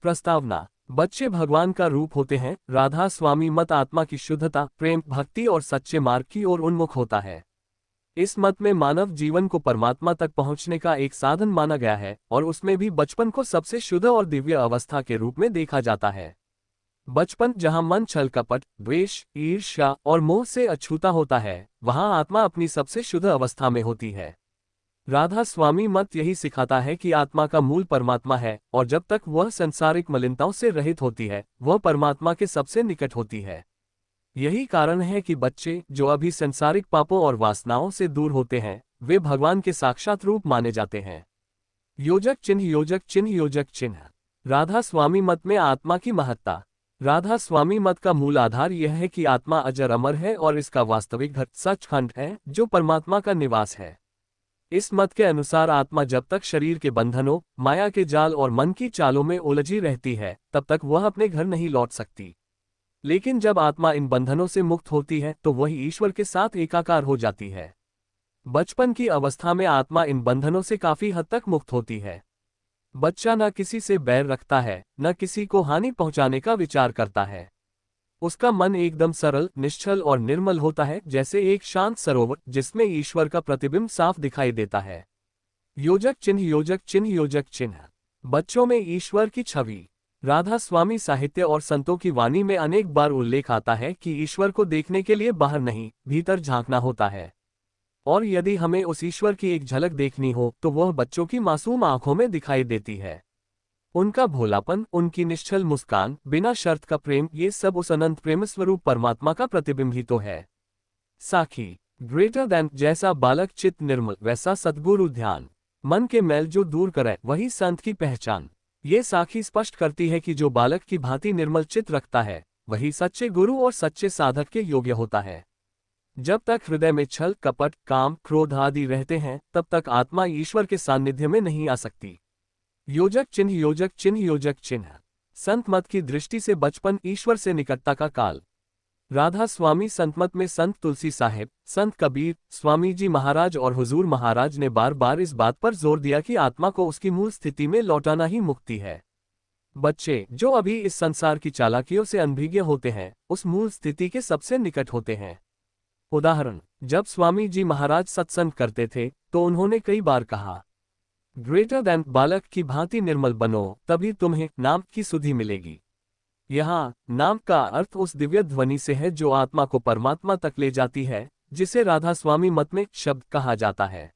प्रस्तावना। बच्चे भगवान का रूप होते हैं। राधा स्वामी मत आत्मा की शुद्धता, प्रेम, भक्ति और सच्चे मार्ग की ओर उन्मुख होता है। इस मत में मानव जीवन को परमात्मा तक पहुंचने का एक साधन माना गया है और उसमें भी बचपन को सबसे शुद्ध और दिव्य अवस्था के रूप में देखा जाता है। बचपन जहां मन छल कपट, द्वेष, ईर्ष्या और मोह से अछूता होता है, वहां आत्मा अपनी सबसे शुद्ध अवस्था में होती है। राधा स्वामी मत यही सिखाता है कि आत्मा का मूल परमात्मा है और जब तक वह सांसारिक मलिनताओं से रहित होती है, वह परमात्मा के सबसे निकट होती है। यही कारण है कि बच्चे जो अभी सांसारिक पापों और वासनाओं से दूर होते हैं, वे भगवान के साक्षात रूप माने जाते हैं। योजक चिन्ह, योजक चिन्ह, योजक चिन्ह। राधा स्वामी मत में आत्मा की महत्ता। राधा स्वामी मत का मूल आधार यह है कि आत्मा अजर अमर है और इसका वास्तविक घर सचखंड है, जो परमात्मा का निवास है। इस मत के अनुसार आत्मा जब तक शरीर के बंधनों, माया के जाल और मन की चालों में उलझी रहती है, तब तक वह अपने घर नहीं लौट सकती। लेकिन जब आत्मा इन बंधनों से मुक्त होती है तो वह ईश्वर के साथ एकाकार हो जाती है। बचपन की अवस्था में आत्मा इन बंधनों से काफी हद तक मुक्त होती है। बच्चा न किसी से बैर रखता है, न किसी को हानि पहुंचाने का विचार करता है। उसका मन एकदम सरल, निश्चल और निर्मल होता है, जैसे एक शांत सरोवर जिसमें ईश्वर का प्रतिबिंब साफ दिखाई देता है। योजक चिन्ह, योजक चिन्ह, योजक चिन्ह। बच्चों में ईश्वर की छवि। राधा स्वामी साहित्य और संतों की वाणी में अनेक बार उल्लेख आता है कि ईश्वर को देखने के लिए बाहर नहीं, भीतर झांकना होता है। और यदि हमें उस ईश्वर की एक झलक देखनी हो तो वह बच्चों की मासूम आंखों में दिखाई देती है। उनका भोलापन, उनकी निश्चल मुस्कान, बिना शर्त का प्रेम, ये सब उस अनंत प्रेम स्वरूप परमात्मा का प्रतिबिंब ही तो है। साखी। Greater than. जैसा बालक चित्त निर्मल, वैसा सद्गुरु ध्यान। मन के मैल जो दूर करे, वही संत की पहचान। ये साखी स्पष्ट करती है कि जो बालक की भांति निर्मल चित्त रखता है, वही सच्चे गुरु और सच्चे साधक के योग्य होता है। जब तक हृदय में छल, कपट, काम, क्रोध आदि रहते हैं, तब तक आत्मा ईश्वर के सान्निध्य में नहीं आ सकती। योजक चिन्ह, योजक चिन्ह, योजक चिन्ह। संत मत की दृष्टि से बचपन ईश्वर से निकटता का काल। राधा स्वामी संत मत में संत तुलसी साहिब, संत कबीर, स्वामी जी महाराज और हुजूर महाराज ने बार बार इस बात पर जोर दिया कि आत्मा को उसकी मूल स्थिति में लौटाना ही मुक्ति है। बच्चे जो अभी इस संसार की चालाकियों से अनभिज्ञ होते हैं, उस मूल स्थिति के सबसे निकट होते हैं। उदाहरण, जब स्वामी जी महाराज सत्संग करते थे तो उन्होंने कई बार कहा, ग्रेटर देन, बालक की भांति निर्मल बनो, तभी तुम्हें नाम की सुधि मिलेगी। यहाँ नाम का अर्थ उस दिव्य ध्वनि से है जो आत्मा को परमात्मा तक ले जाती है, जिसे राधा स्वामी मत में शब्द कहा जाता है।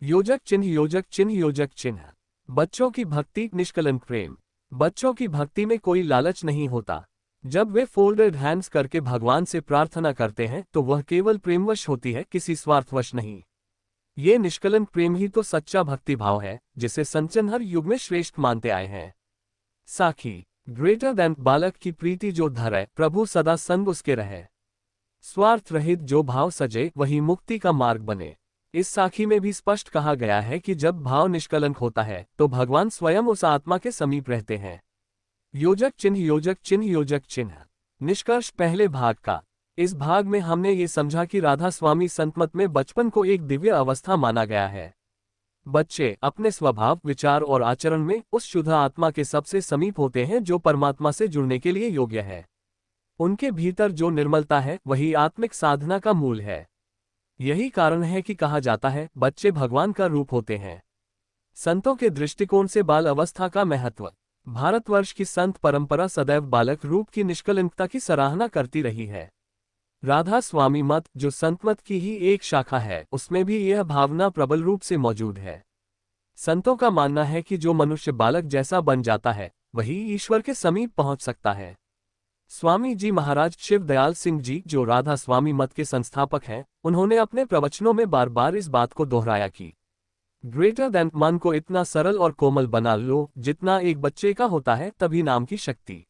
योजक चिन्ह, योजक चिन्ह, योजक चिन्ह। बच्चों की भक्ति, निष्कलंक प्रेम। बच्चों की भक्ति में कोई लालच नहीं होता। जब वे फोल्डेड हैंड्स करके भगवान से प्रार्थना करते हैं तो वह केवल प्रेमवश होती है, किसी स्वार्थवश नहीं। ये निष्कलंक प्रेम ही तो सच्चा भक्ति भाव है, जिसे संतजन हर युग में श्रेष्ठ मानते आए हैं। साखी। ग्रेटर देन, बालक की प्रीति जो धरे, प्रभु सदा संग उसके रहे। स्वार्थ रहित जो भाव सजे, वही मुक्ति का मार्ग बने। इस साखी में भी स्पष्ट कहा गया है कि जब भाव निष्कलंक होता है तो भगवान स्वयं उस आत्मा के समीप रहते हैं। योजक चिन्ह, योजक चिन्ह, योजक चिन्ह। निष्कर्ष पहले भाग का। इस भाग में हमने ये समझा कि राधा स्वामी संतमत में बचपन को एक दिव्य अवस्था माना गया है। बच्चे अपने स्वभाव, विचार और आचरण में उस शुद्ध आत्मा के सबसे समीप होते हैं जो परमात्मा से जुड़ने के लिए योग्य है। उनके भीतर जो निर्मलता है, वही आत्मिक साधना का मूल है। यही कारण है कि कहा जाता है, बच्चे भगवान का रूप होते हैं। संतों के दृष्टिकोण से बाल अवस्था का महत्व। भारतवर्ष की संत परंपरा सदैव बालक रूप की निष्कलंकता की सराहना करती रही है। राधा स्वामी मत, जो संतमत की ही एक शाखा है, उसमें भी यह भावना प्रबल रूप से मौजूद है। संतों का मानना है कि जो मनुष्य बालक जैसा बन जाता है, वही ईश्वर के समीप पहुंच सकता है। स्वामी जी महाराज शिव दयाल सिंह जी, जो राधा स्वामी मत के संस्थापक हैं, उन्होंने अपने प्रवचनों में बार बार इस बात को दोहराया कि ग्रेटर देन, मन को इतना सरल और कोमल बना लो जितना एक बच्चे का होता है, तभी नाम की शक्ति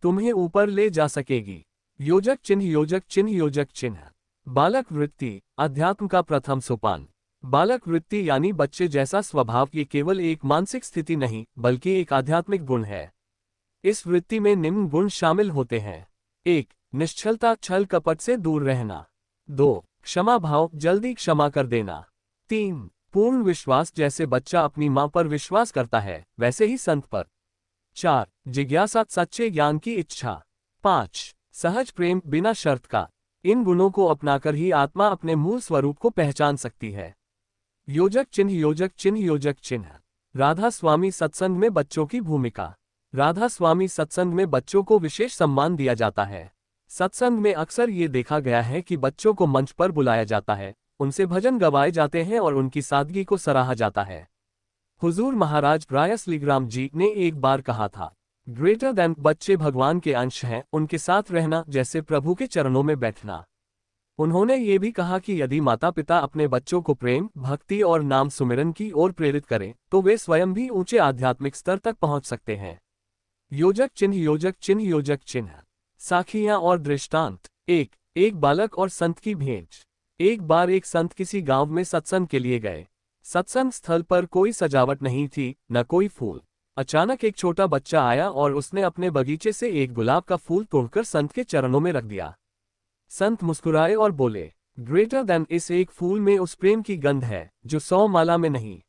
तुम्हें ऊपर ले जा सकेगी। योजक चिन्ह, योजक चिन्ह, योजक चिन्ह। बालक वृत्ति, अध्यात्म का प्रथम सोपान। बालक वृत्ति यानी बच्चे जैसा स्वभाव, ये केवल एक मानसिक स्थिति नहीं, बल्कि एक आध्यात्मिक गुण है। इस वृत्ति में निम्न गुण शामिल होते हैं। 1. निश्चलता, छल कपट से दूर रहना। 2. क्षमा भाव, जल्दी क्षमा कर देना। 3. पूर्ण विश्वास, जैसे बच्चा अपनी मां पर विश्वास करता है, वैसे ही संत पर। 4. जिज्ञासा, सच्चे ज्ञान की इच्छा। 5. सहज प्रेम, बिना शर्त का। इन गुणों को अपनाकर ही आत्मा अपने मूल स्वरूप को पहचान सकती है। योजक चिन्ह, योजक चिन्ह, योजक चिन्ह। राधा स्वामी सत्संग में बच्चों की भूमिका। राधा स्वामी सत्संग में बच्चों को विशेष सम्मान दिया जाता है। सत्संग में अक्सर ये देखा गया है कि बच्चों को मंच पर बुलाया जाता है, उनसे भजन गवाए जाते हैं और उनकी सादगी को सराहा जाता है। हुजूर महाराज रायसलीग्राम जी ने एक बार कहा था, ग्रेटर देन, बच्चे भगवान के अंश हैं, उनके साथ रहना जैसे प्रभु के चरणों में बैठना। उन्होंने ये भी कहा कि यदि माता पिता अपने बच्चों को प्रेम, भक्ति और नाम सुमिरन की ओर प्रेरित करें तो वे स्वयं भी ऊंचे आध्यात्मिक स्तर तक पहुंच सकते हैं। योजक चिन्ह, योजक चिन्ह, योजक चिन्ह। साखियां और दृष्टांत। एक बालक और संत की भेंट। एक बार एक संत किसी गांव में सत्संग के लिए गए। सत्संग स्थल पर कोई सजावट नहीं थी, न कोई फूल। अचानक एक छोटा बच्चा आया और उसने अपने बगीचे से एक गुलाब का फूल तोड़कर संत के चरणों में रख दिया। संत मुस्कुराए और बोले, ग्रेटर देन, इस एक फूल में उस प्रेम की गंध है जो 100 माला में नहीं।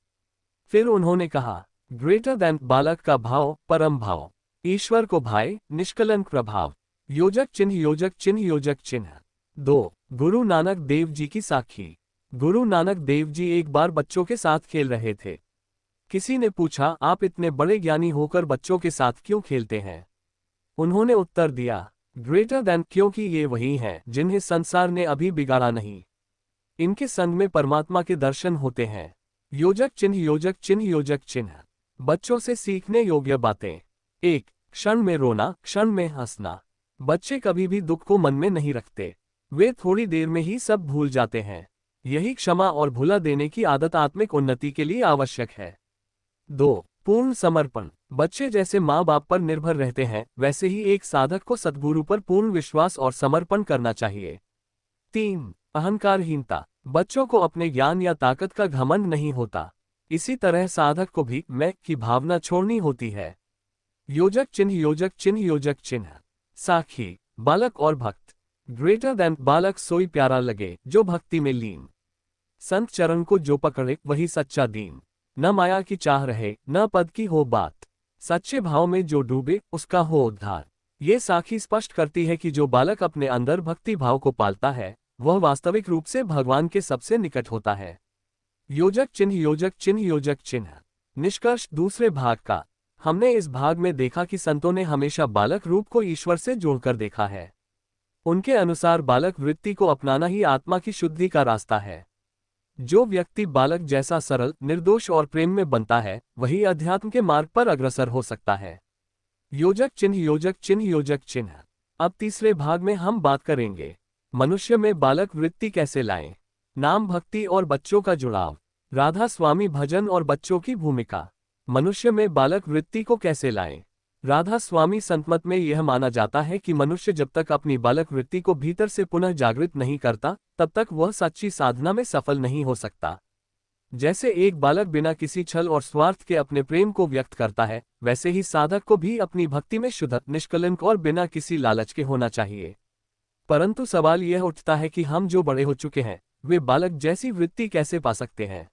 फिर उन्होंने कहा, ग्रेटर देन, बालक का भाव, परम भाव, ईश्वर को भाए, निष्कलंक प्रभाव। योजक चिन्ह, योजक चिन्ह, योजक चिन्ह। 2. गुरु नानक देव जी की साखी। गुरु नानक देव जी एक बार बच्चों के साथ खेल रहे थे। किसी ने पूछा, आप इतने बड़े ज्ञानी होकर बच्चों के साथ क्यों खेलते हैं? उन्होंने उत्तर दिया, ग्रेटर देन, क्योंकि ये वही हैं जिन्हें संसार ने अभी बिगाड़ा नहीं। इनके संग में परमात्मा के दर्शन होते हैं। योजक चिन्ह, योजक चिन्ह, योजक चिन्ह। बच्चों से सीखने योग्य बातें। 1. क्षण में रोना, क्षण में हंसना। बच्चे कभी भी दुख को मन में नहीं रखते, वे थोड़ी देर में ही सब भूल जाते हैं। यही क्षमा और भुला देने की आदत आत्मिक उन्नति के लिए आवश्यक है। 2. पूर्ण समर्पण। बच्चे जैसे माँ बाप पर निर्भर रहते हैं, वैसे ही एक साधक को सद्गुरु पर पूर्ण विश्वास और समर्पण करना चाहिए। 3. अहंकारहीनता। बच्चों को अपने ज्ञान या ताकत का घमंड नहीं होता। इसी तरह साधक को भी मैं की भावना छोड़नी होती है। योजक चिन्ह, योजक चिन्ह, योजक चिन्ह। साखी, बालक और भक्त। ग्रेटर देन, बालक सोई प्यारा लगे जो भक्ति में लीन। संत चरण को जो पकड़े वही सच्चा दीन। न माया की चाह रहे, न पद की हो बात। सच्चे भाव में जो डूबे उसका हो उद्धार। ये साखी स्पष्ट करती है कि जो बालक अपने अंदर भक्ति भाव को पालता है वह वास्तविक रूप से भगवान के सबसे निकट होता है। योजक चिन्ह, योजक चिन्ह, योजक चिन्ह। निष्कर्ष दूसरे भाग का। हमने इस भाग में देखा कि संतों ने हमेशा बालक रूप को ईश्वर से जोड़कर देखा है। उनके अनुसार बालक वृत्ति को अपनाना ही आत्मा की शुद्धि का रास्ता है। जो व्यक्ति बालक जैसा सरल, निर्दोष और प्रेम में बनता है वही अध्यात्म के मार्ग पर अग्रसर हो सकता है। योजक चिन्ह, योजक चिन्ह, योजक चिन्ह। अब तीसरे भाग में हम बात करेंगे, मनुष्य में बालक वृत्ति कैसे लाएं। नाम, भक्ति और बच्चों का जुड़ाव। राधा स्वामी भजन और बच्चों की भूमिका। मनुष्य में बालक वृत्ति को कैसे लाएं। राधा स्वामी संतमत में यह माना जाता है कि मनुष्य जब तक अपनी बालक वृत्ति को भीतर से पुनः जागृत नहीं करता तब तक वह सच्ची साधना में सफल नहीं हो सकता। जैसे एक बालक बिना किसी छल और स्वार्थ के अपने प्रेम को व्यक्त करता है, वैसे ही साधक को भी अपनी भक्ति में शुद्ध, निष्कलंक और बिना किसी लालच के होना चाहिए। परंतु सवाल यह उठता है कि हम जो बड़े हो चुके हैं वे बालक जैसी वृत्ति कैसे पा सकते हैं।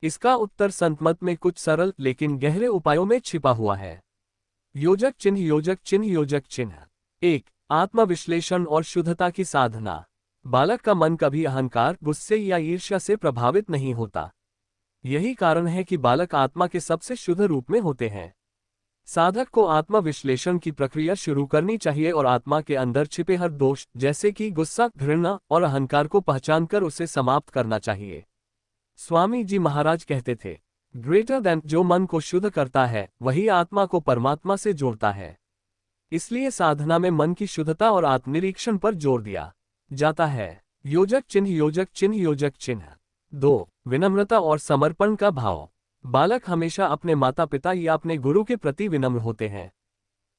इसका उत्तर संतमत में कुछ सरल लेकिन गहरे उपायों में छिपा हुआ है। योजक चिन्ह, योजक चिन्ह, योजक चिन्ह। 1. आत्मविश्लेषण और शुद्धता की साधना। बालक का मन कभी अहंकार, गुस्से या ईर्ष्या से प्रभावित नहीं होता। यही कारण है कि बालक आत्मा के सबसे शुद्ध रूप में होते हैं। साधक को आत्मविश्लेषण की प्रक्रिया शुरू करनी चाहिए और आत्मा के अंदर छिपे हर दोष जैसे कि गुस्सा, घृणा और अहंकार को पहचानकर उसे समाप्त करना चाहिए। स्वामी जी महाराज कहते थे, ग्रेटर देन, जो मन को शुद्ध करता है वही आत्मा को परमात्मा से जोड़ता है। इसलिए साधना में मन की शुद्धता और आत्मनिरीक्षण पर जोर दिया जाता है। योजक चिन्ह, योजक चिन्ह, योजक चिन्ह। 2. विनम्रता और समर्पण का भाव। बालक हमेशा अपने माता पिता या अपने गुरु के प्रति विनम्र होते हैं।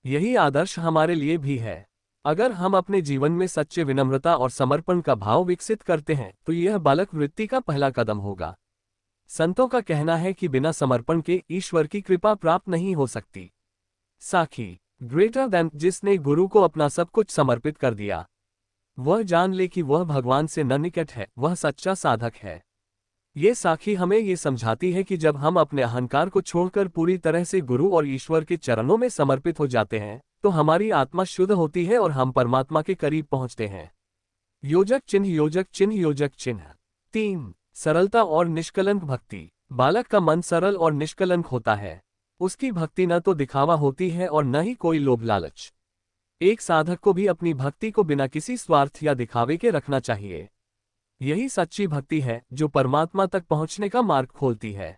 यही आदर्श हमारे लिए भी है। अगर हम अपने जीवन में सच्चे विनम्रता और समर्पण का भाव विकसित करते हैं तो यह बालक वृत्ति का पहला कदम होगा। संतों का कहना है कि बिना समर्पण के ईश्वर की कृपा प्राप्त नहीं हो सकती। साखी, ग्रेटर देन, जिसने गुरु को अपना सब कुछ समर्पित कर दिया वह जान ले कि वह भगवान से न निकट है, वह सच्चा साधक है। ये साखी हमें ये समझाती है कि जब हम अपने अहंकार को छोड़कर पूरी तरह से गुरु और ईश्वर के चरणों में समर्पित हो जाते हैं, तो हमारी आत्मा शुद्ध होती है और हम परमात्मा के करीब पहुंचते हैं। योजक चिन्ह योजक चिन्ह योजक चिन्ह 3। सरलता और निष्कलंक भक्ति। बालक का मन सरल और निष्कलंक होता है। उसकी भक्ति न तो दिखावा होती है और न ही कोई लोभ लालच। एक साधक को भी अपनी भक्ति को बिना किसी स्वार्थ या दिखावे के रखना चाहिए। यही सच्ची भक्ति है जो परमात्मा तक पहुंचने का मार्ग खोलती है।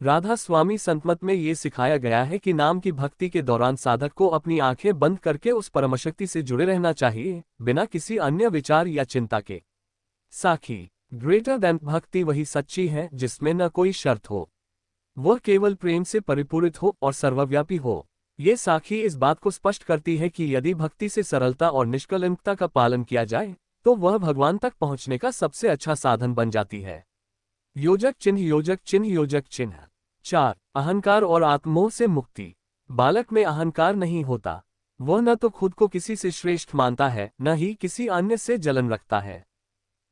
राधा स्वामी संतमत में ये सिखाया गया है कि नाम की भक्ति के दौरान साधक को अपनी आंखें बंद करके उस परमशक्ति से जुड़े रहना चाहिए, बिना किसी अन्य विचार या चिंता के। साखी। ग्रेटर देन भक्ति वही सच्ची है जिसमें न कोई शर्त हो, वह केवल प्रेम से परिपूरित हो और सर्वव्यापी हो। ये साखी इस बात को स्पष्ट करती है कि यदि भक्ति से सरलता और निष्कलंकता का पालन किया जाए तो वह भगवान तक पहुंचने का सबसे अच्छा साधन बन जाती है। योजक चिन्ह योजक चिन्ह योजक चिन्ह 4। अहंकार और आत्मोह से मुक्ति। बालक में अहंकार नहीं होता। वह न तो खुद को किसी से श्रेष्ठ मानता है, न ही किसी अन्य से जलन रखता है।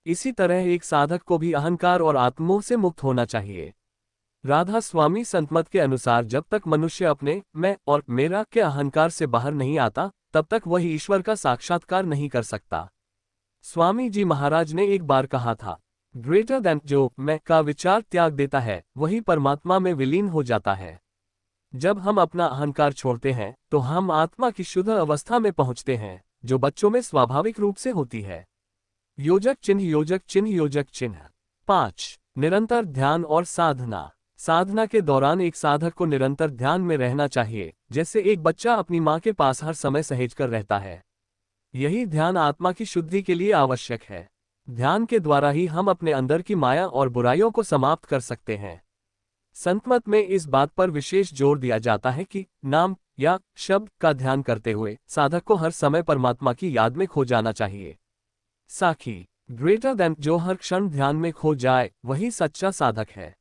इसी तरह एक साधक को भी अहंकार और आत्मोह से मुक्त होना चाहिए। राधा स्वामी संतमत के अनुसार जब तक मनुष्य अपने मैं और मेरा के अहंकार से बाहर नहीं आता, तब तक वह ईश्वर का साक्षात्कार नहीं कर सकता। स्वामी जी महाराज ने एक बार कहा था, ग्रेटर देन जो मैं का विचार त्याग देता है वही परमात्मा में विलीन हो जाता है। जब हम अपना अहंकार छोड़ते हैं तो हम आत्मा की शुद्ध अवस्था में पहुंचते हैं, जो बच्चों में स्वाभाविक रूप से होती है। योजक चिन्ह योजक चिन्ह योजक चिन्ह 5। निरंतर ध्यान और साधना। साधना के दौरान एक साधक को निरंतर ध्यान में रहना चाहिए, जैसे एक बच्चा अपनी माँ के पास हर समय सहेजकर रहता है। यही ध्यान आत्मा की शुद्धि के लिए आवश्यक है। ध्यान के द्वारा ही हम अपने अंदर की माया और बुराइयों को समाप्त कर सकते हैं। संतमत में इस बात पर विशेष जोर दिया जाता है कि नाम या शब्द का ध्यान करते हुए साधक को हर समय परमात्मा की याद में खो जाना चाहिए। साखी। ग्रेटर देन जो हर क्षण ध्यान में खो जाए वही सच्चा साधक है।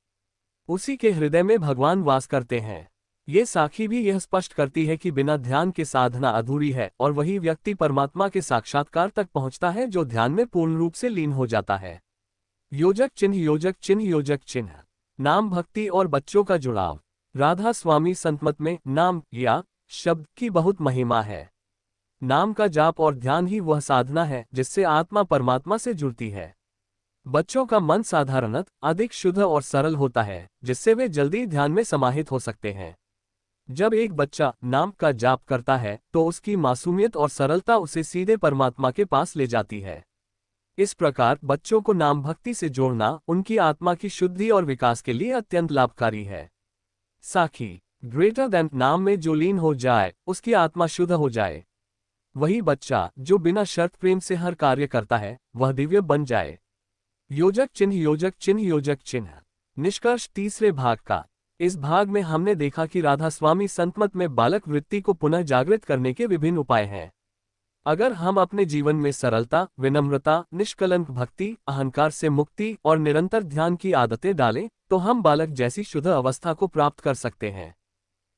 उसी के हृदय में भगवान वास करते हैं। ये साखी भी यह स्पष्ट करती है कि बिना ध्यान के साधना अधूरी है और वही व्यक्ति परमात्मा के साक्षात्कार तक पहुंचता है जो ध्यान में पूर्ण रूप से लीन हो जाता है। योजक चिन्ह योजक चिन्ह योजक चिन्ह नाम भक्ति और बच्चों का जुड़ाव। राधा स्वामी संतमत में नाम या शब्द की बहुत महिमा है। नाम का जाप और ध्यान ही वह साधना है जिससे आत्मा परमात्मा से जुड़ती है। बच्चों का मन साधारणतः अधिक शुद्ध और सरल होता है, जिससे वे जल्दी ध्यान में समाहित हो सकते हैं। जब एक बच्चा नाम का जाप करता है तो उसकी मासूमियत और सरलता उसे सीधे परमात्मा के पास ले जाती है। इस प्रकार बच्चों को नाम भक्ति से जोड़ना उनकी आत्मा की शुद्धि और विकास के लिए अत्यंत लाभकारी है। साखी। ग्रेटर देन नाम में जो लीन हो जाए उसकी आत्मा शुद्ध हो जाए। वही बच्चा जो बिना शर्त प्रेम से हर कार्य करता है वह दिव्य बन जाए। योजक चिन्ह योजक चिन्ह योजक चिन्ह निष्कर्ष तीसरे भाग का। इस भाग में हमने देखा कि राधा स्वामी संतमत में बालक वृत्ति को पुनः जागृत करने के विभिन्न उपाय हैं। अगर हम अपने जीवन में सरलता, विनम्रता, निष्कलंक भक्ति, अहंकार से मुक्ति और निरंतर ध्यान की आदतें डालें तो हम बालक जैसी शुद्ध अवस्था को प्राप्त कर सकते हैं।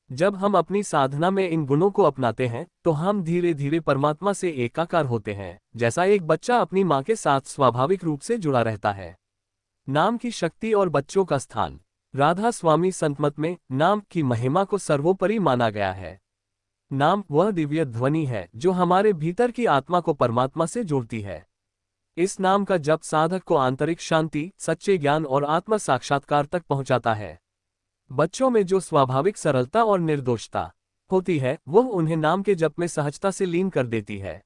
जब हम अपनी साधना में इन गुणों को अपनाते हैं तो हम धीरे धीरे परमात्मा से एकाकार होते हैं, जैसा एक बच्चा अपनी माँ के साथ स्वाभाविक रूप से जुड़ा रहता है। नाम की शक्ति और बच्चों का स्थान। राधा स्वामी संतमत में नाम की महिमा को सर्वोपरि माना गया है। नाम वह दिव्य ध्वनि है जो हमारे भीतर की आत्मा को परमात्मा से जोड़ती है। इस नाम का जप साधक को आंतरिक शांति, सच्चे ज्ञान और आत्म साक्षात्कार तक पहुंचाता है। बच्चों में जो स्वाभाविक सरलता और निर्दोषता होती है वह उन्हें नाम के जप में सहजता से लीन कर देती है।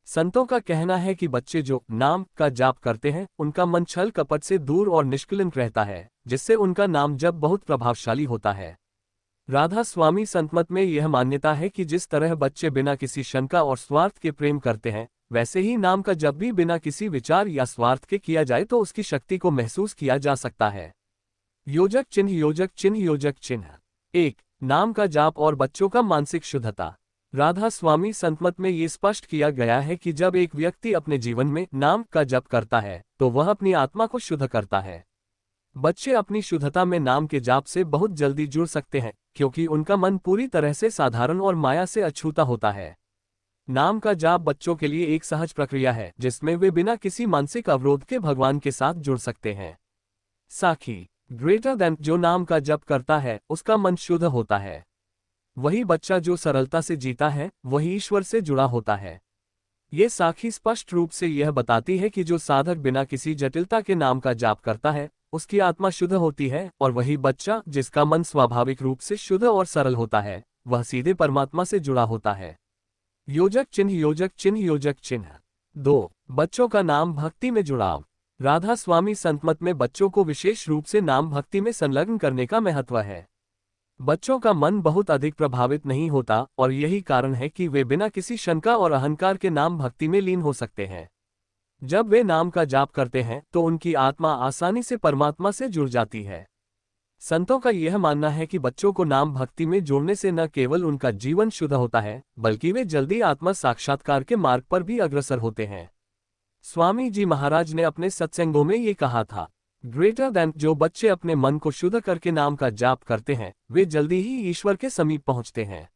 संतों का कहना है कि बच्चे जो नाम का जाप करते हैं उनका मन छल कपट से दूर और निष्कलंक रहता है, जिससे उनका नाम जप बहुत प्रभावशाली होता है। राधा स्वामी संतमत में यह मान्यता है कि जिस तरह बच्चे बिना किसी शंका और स्वार्थ के प्रेम करते हैं, वैसे ही नाम का जप भी बिना किसी विचार या स्वार्थ के किया जाए तो उसकी शक्ति को महसूस किया जा सकता है। योजक चिन्ह योजक चिन्ह योजक चिन्ह 1। नाम का जाप और बच्चों का मानसिक शुद्धता। राधा स्वामी संतमत में ये स्पष्ट किया गया है कि जब एक व्यक्ति अपने जीवन में नाम का जप करता है तो वह अपनी आत्मा को शुद्ध करता है। बच्चे अपनी शुद्धता में नाम के जाप से बहुत जल्दी जुड़ सकते हैं, क्योंकि उनका मन पूरी तरह से साधारण और माया से अछूता होता है। नाम का जाप बच्चों के लिए एक सहज प्रक्रिया है जिसमें वे बिना किसी मानसिक अवरोध के भगवान के साथ जुड़ सकते हैं। साखी ग्रेटर देन जो नाम का जप करता है उसका मन शुद्ध होता है। वही बच्चा जो सरलता से जीता है वही ईश्वर से जुड़ा होता है। ये साखी स्पष्ट रूप से यह बताती है कि जो साधक बिना किसी जटिलता के नाम का जाप करता है उसकी आत्मा शुद्ध होती है, और वही बच्चा जिसका मन स्वाभाविक रूप से शुद्ध और सरल होता है वह सीधे परमात्मा से जुड़ा होता है। योजक चिन्ह योजक चिन्ह योजक चिन्ह 2। बच्चों का नाम भक्ति में जुड़ाव। राधा स्वामी संतमत में बच्चों को विशेष रूप से नाम भक्ति में संलग्न करने का महत्व है। बच्चों का मन बहुत अधिक प्रभावित नहीं होता और यही कारण है कि वे बिना किसी शंका और अहंकार के नाम भक्ति में लीन हो सकते हैं। जब वे नाम का जाप करते हैं तो उनकी आत्मा आसानी से परमात्मा से जुड़ जाती है। संतों का यह मानना है कि बच्चों को नाम भक्ति में जोड़ने से न केवल उनका जीवन शुद्ध होता है बल्कि वे जल्दी आत्मा साक्षात्कार के मार्ग पर भी अग्रसर होते हैं। स्वामी जी महाराज ने अपने सत्संगों में ये कहा था, ग्रेटर देन जो बच्चे अपने मन को शुद्ध करके नाम का जाप करते हैं वे जल्दी ही ईश्वर के समीप पहुंचते हैं।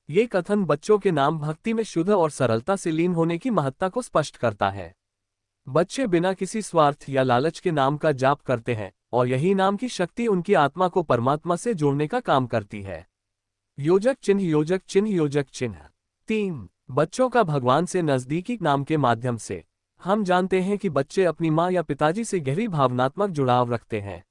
ये कथन बच्चों के नाम भक्ति में शुद्ध और सरलता से लीन होने की महत्ता को स्पष्ट करता है। बच्चे बिना किसी स्वार्थ या लालच के नाम का जाप करते हैं और यही नाम की शक्ति उनकी आत्मा को परमात्मा से जोड़ने का काम करती है। योजक चिन्ह योजक चिन्ह योजक चिन्ह 3। बच्चों का भगवान से नजदीकी नाम के माध्यम से। हम जानते हैं कि बच्चे अपनी माँ या पिताजी से गहरी भावनात्मक जुड़ाव रखते हैं।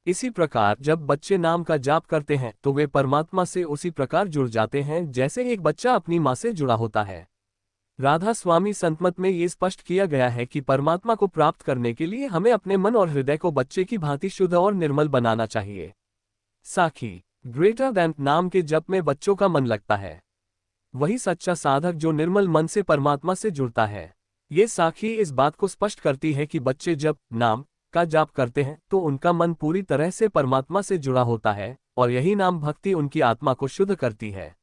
इसी प्रकार जब बच्चे नाम का जाप करते हैं तो वे परमात्मा से उसी प्रकार जुड़ जाते हैं जैसे एक बच्चा अपनी माँ से जुड़ा होता है। राधा स्वामी संतमत में ये स्पष्ट किया गया है कि परमात्मा को प्राप्त करने के लिए हमें अपने मन और हृदय को बच्चे की भांति शुद्ध और निर्मल बनाना चाहिए। साखी ग्रेटर देन नाम के जप में बच्चों का मन लगता है। वही सच्चा साधक जो निर्मल मन से परमात्मा से जुड़ता है। ये साखी इस बात को स्पष्ट करती है कि बच्चे जब नाम का जाप करते हैं तो उनका मन पूरी तरह से परमात्मा से जुड़ा होता है और यही नाम भक्ति उनकी आत्मा को शुद्ध करती है।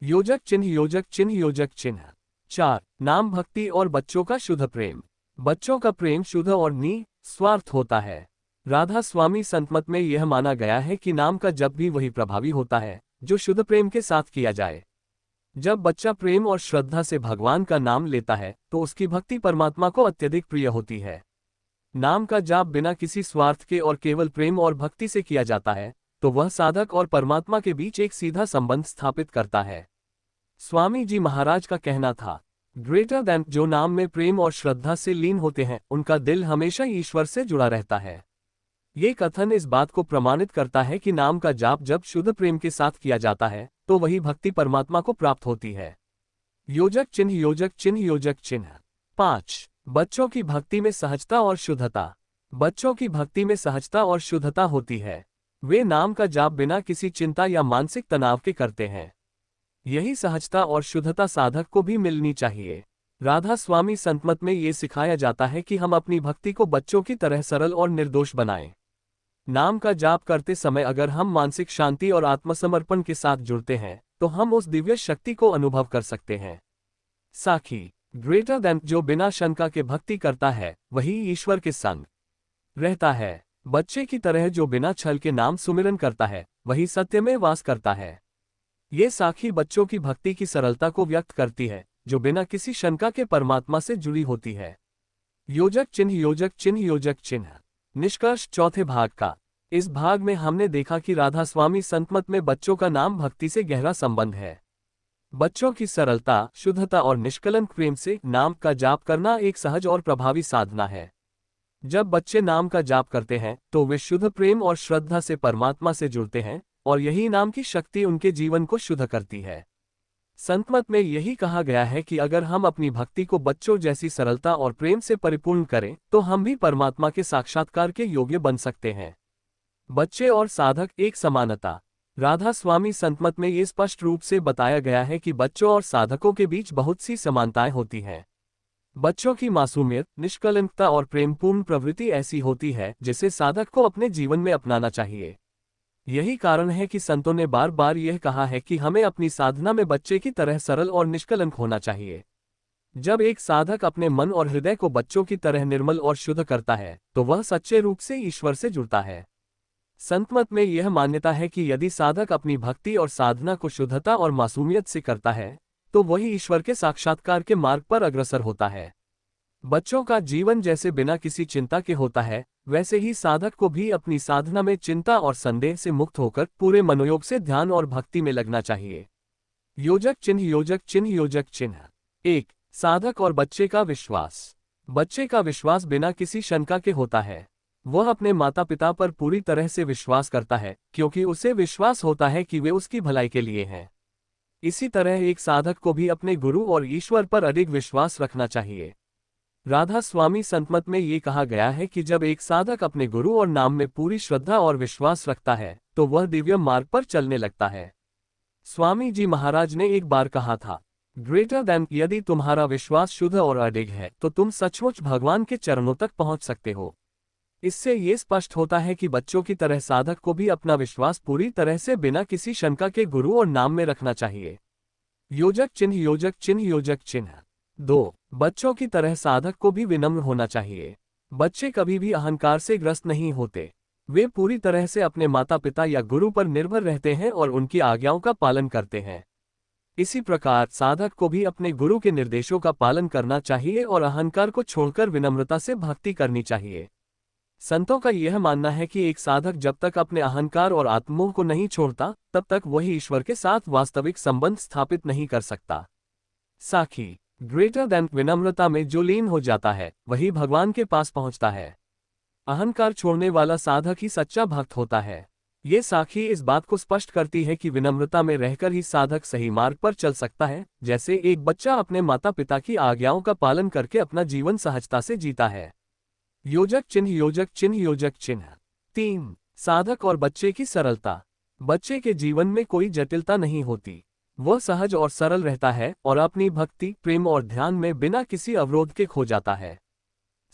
योजक चिन्ह योजक चिन्ह योजक चिन्ह 4। नाम भक्ति और बच्चों का शुद्ध प्रेम। बच्चों का प्रेम शुद्ध और निस्वार्थ होता है। राधा स्वामी संतमत में यह माना गया है कि नाम का जप भी वही प्रभावी होता है जो शुद्ध प्रेम के साथ किया जाए। जब बच्चा प्रेम और श्रद्धा से भगवान का नाम लेता है तो उसकी भक्ति परमात्मा को अत्यधिक प्रिय होती है। नाम का जाप बिना किसी स्वार्थ के और केवल प्रेम और भक्ति से किया जाता है तो वह साधक और परमात्मा के बीच एक सीधा संबंध स्थापित करता है। स्वामी जी महाराज का कहना था, ग्रेटर देन जो नाम में प्रेम और श्रद्धा से लीन होते हैं उनका दिल हमेशा ईश्वर से जुड़ा रहता है। ये कथन इस बात को प्रमाणित करता है कि नाम का जाप जब शुद्ध प्रेम के साथ किया जाता है तो वही भक्ति परमात्मा को प्राप्त होती है। योजक चिन्ह योजक चिन्ह योजक चिन्ह 5। बच्चों की भक्ति में सहजता और शुद्धता। बच्चों की भक्ति में सहजता और शुद्धता होती है। वे नाम का जाप बिना किसी चिंता या मानसिक तनाव के करते हैं। यही सहजता और शुद्धता साधक को भी मिलनी चाहिए। राधा स्वामी संतमत में ये सिखाया जाता है कि हम अपनी भक्ति को बच्चों की तरह सरल और निर्दोष बनाएं। नाम का जाप करते समय अगर हम मानसिक शांति और आत्मसमर्पण के साथ जुड़ते हैं तो हम उस दिव्य शक्ति को अनुभव कर सकते हैं। साखी ग्रेटर देन जो बिना शंका के भक्ति करता है वही ईश्वर के संग रहता है। बच्चे की तरह जो बिना छल के नाम सुमिरन करता है वही सत्य में वास करता है। ये साखी बच्चों की भक्ति की सरलता को व्यक्त करती है जो बिना किसी शंका के परमात्मा से जुड़ी होती है। योजक चिन्ह योजक चिन्ह योजक चिन्ह निष्कर्ष चौथे भाग का। इस भाग में हमने देखा कि राधा स्वामी संतमत में बच्चों का नाम भक्ति से गहरा संबंध है। बच्चों की सरलता, शुद्धता और निष्कलंक प्रेम से नाम का जाप करना एक सहज और प्रभावी साधना है। जब बच्चे नाम का जाप करते हैं तो वे शुद्ध प्रेम और श्रद्धा से परमात्मा से जुड़ते हैं और यही नाम की शक्ति उनके जीवन को शुद्ध करती है। संतमत में यही कहा गया है कि अगर हम अपनी भक्ति को बच्चों जैसी सरलता और प्रेम से परिपूर्ण करें तो हम भी परमात्मा के साक्षात्कार के योग्य बन सकते हैं। बच्चे और साधक एक समानता। राधा स्वामी संतमत में ये स्पष्ट रूप से बताया गया है कि बच्चों और साधकों के बीच बहुत सी समानताएं होती हैं। बच्चों की मासूमियत, निष्कलंकता और प्रेमपूर्ण प्रवृत्ति ऐसी होती है जिसे साधक को अपने जीवन में अपनाना चाहिए। यही कारण है कि संतों ने बार बार यह कहा है कि हमें अपनी साधना में बच्चे की तरह सरल और निष्कलंक होना चाहिए। जब एक साधक अपने मन और हृदय को बच्चों की तरह निर्मल और शुद्ध करता है तो वह सच्चे रूप से ईश्वर से जुड़ता है। संतमत में यह मान्यता है कि यदि साधक अपनी भक्ति और साधना को शुद्धता और मासूमियत से करता है तो वही ईश्वर के साक्षात्कार के मार्ग पर अग्रसर होता है। बच्चों का जीवन जैसे बिना किसी चिंता के होता है वैसे ही साधक को भी अपनी साधना में चिंता और संदेह से मुक्त होकर पूरे मनोयोग से ध्यान और भक्ति में लगना चाहिए। योजक चिन्ह योजक चिन्ह योजक चिन्ह। 1. साधक और बच्चे का विश्वास। बच्चे का विश्वास बिना किसी शंका के होता है। वह अपने माता पिता पर पूरी तरह से विश्वास करता है क्योंकि उसे विश्वास होता है कि वे उसकी भलाई के लिए हैं। इसी तरह एक साधक को भी अपने गुरु और ईश्वर पर अधिक विश्वास रखना चाहिए। राधा स्वामी संतमत में ये कहा गया है कि जब एक साधक अपने गुरु और नाम में पूरी श्रद्धा और विश्वास रखता है तो वह दिव्य मार्ग पर चलने लगता है। स्वामी जी महाराज ने एक बार कहा था, ग्रेटर देन, यदि तुम्हारा विश्वास शुद्ध और अडिग है तो तुम सचमुच भगवान के चरणों तक पहुंच सकते हो। इससे ये स्पष्ट होता है कि बच्चों की तरह साधक को भी अपना विश्वास पूरी तरह से बिना किसी शंका के गुरु और नाम में रखना चाहिए। योजक चिन्ह योजक चिन्ह योजक चिन्ह। 2. बच्चों की तरह साधक को भी विनम्र होना चाहिए। बच्चे कभी भी अहंकार से ग्रस्त नहीं होते। वे पूरी तरह से अपने माता पिता या गुरु पर निर्भर रहते हैं और उनकी आज्ञाओं का पालन करते हैं। इसी प्रकार साधक को भी अपने गुरु के निर्देशों का पालन करना चाहिए और अहंकार को छोड़कर विनम्रता से भक्ति करनी चाहिए। संतों का यह मानना है कि एक साधक जब तक अपने अहंकार और आत्मोह को नहीं छोड़ता तब तक वही ईश्वर के साथ वास्तविक संबंध स्थापित नहीं कर सकता। साखी। ग्रेटर देन, विनम्रता में जो लीन हो जाता है वही भगवान के पास पहुंचता है। अहंकार छोड़ने वाला साधक ही सच्चा भक्त होता है। ये साखी इस बात को स्पष्ट करती है कि विनम्रता में रहकर ही साधक सही मार्ग पर चल सकता है, जैसे एक बच्चा अपने माता पिता की आज्ञाओं का पालन करके अपना जीवन सहजता से जीता है। योजक चिन्ह योजक चिन्ह योजक चिन्ह। 3. साधक और बच्चे की सरलता। बच्चे के जीवन में कोई जटिलता नहीं होती। वह सहज और सरल रहता है और अपनी भक्ति, प्रेम और ध्यान में बिना किसी अवरोध के खो जाता है।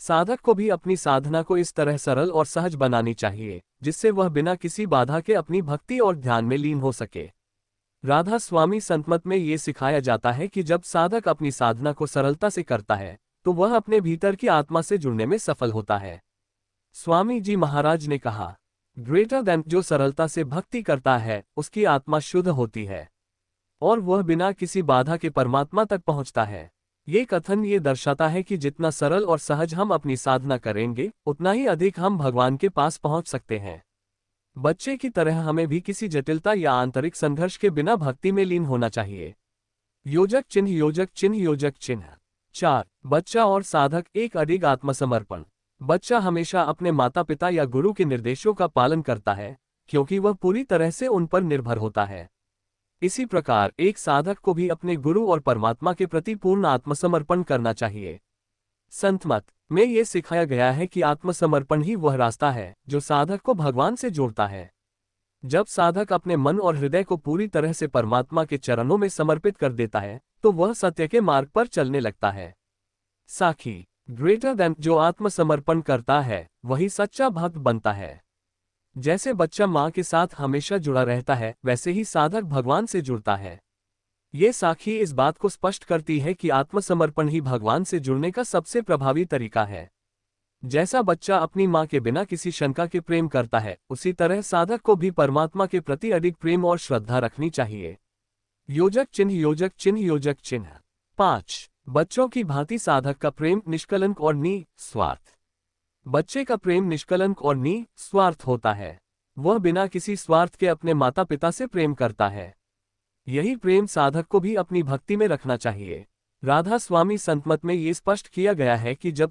साधक को भी अपनी साधना को इस तरह सरल और सहज बनानी चाहिए जिससे वह बिना किसी बाधा के अपनी भक्ति और ध्यान में लीन हो सके। राधा स्वामी संतमत में ये सिखाया जाता है कि जब साधक अपनी साधना को सरलता से करता है तो वह अपने भीतर की आत्मा से जुड़ने में सफल होता है। स्वामी जी महाराज ने कहा, ग्रेटर देन, जो सरलता से भक्ति करता है उसकी आत्मा शुद्ध होती है और वह बिना किसी बाधा के परमात्मा तक पहुंचता है। ये कथन ये दर्शाता है कि जितना सरल और सहज हम अपनी साधना करेंगे उतना ही अधिक हम भगवान के पास पहुंच सकते हैं। बच्चे की तरह हमें भी किसी जटिलता या आंतरिक संघर्ष के बिना भक्ति में लीन होना चाहिए। योजक चिन्ह योजक चिन्ह योजक चिन्ह। 4. बच्चा और साधक एक अडिग आत्मसमर्पण। बच्चा हमेशा अपने माता पिता या गुरु के निर्देशों का पालन करता है क्योंकि वह पूरी तरह से उन पर निर्भर होता है। इसी प्रकार एक साधक को भी अपने गुरु और परमात्मा के प्रति पूर्ण आत्मसमर्पण करना चाहिए। संतमत में ये सिखाया गया है कि आत्मसमर्पण ही वह रास्ता है जो साधक को भगवान से जोड़ता है। जब साधक अपने मन और हृदय को पूरी तरह से परमात्मा के चरणों में समर्पित कर देता है तो वह सत्य के मार्ग पर चलने लगता है। साखी। ग्रेटर देन, जो आत्मसमर्पण करता है वही सच्चा भक्त बनता है। जैसे बच्चा माँ के साथ हमेशा जुड़ा रहता है वैसे ही साधक भगवान से जुड़ता है। ये साखी इस बात को स्पष्ट करती है कि आत्मसमर्पण ही भगवान से जुड़ने का सबसे प्रभावी तरीका है। जैसा बच्चा अपनी माँ के बिना किसी शंका के प्रेम करता है उसी तरह साधक को भी परमात्मा के प्रति अधिक प्रेम और श्रद्धा रखनी चाहिए। योजक चिन्ह योजक चिन्ह योजक चिन्ह। 5. बच्चों की भांति साधक का प्रेम निष्कलंक और निस्वार्थ। बच्चे का प्रेम निष्कलंक और निस्वार्थ होता है। वह बिना किसी स्वार्थ के अपने माता पिता से प्रेम करता है। यही प्रेम साधक को भी अपनी भक्ति में रखना चाहिए। राधा स्वामी संतमत में ये स्पष्ट किया गया है कि जब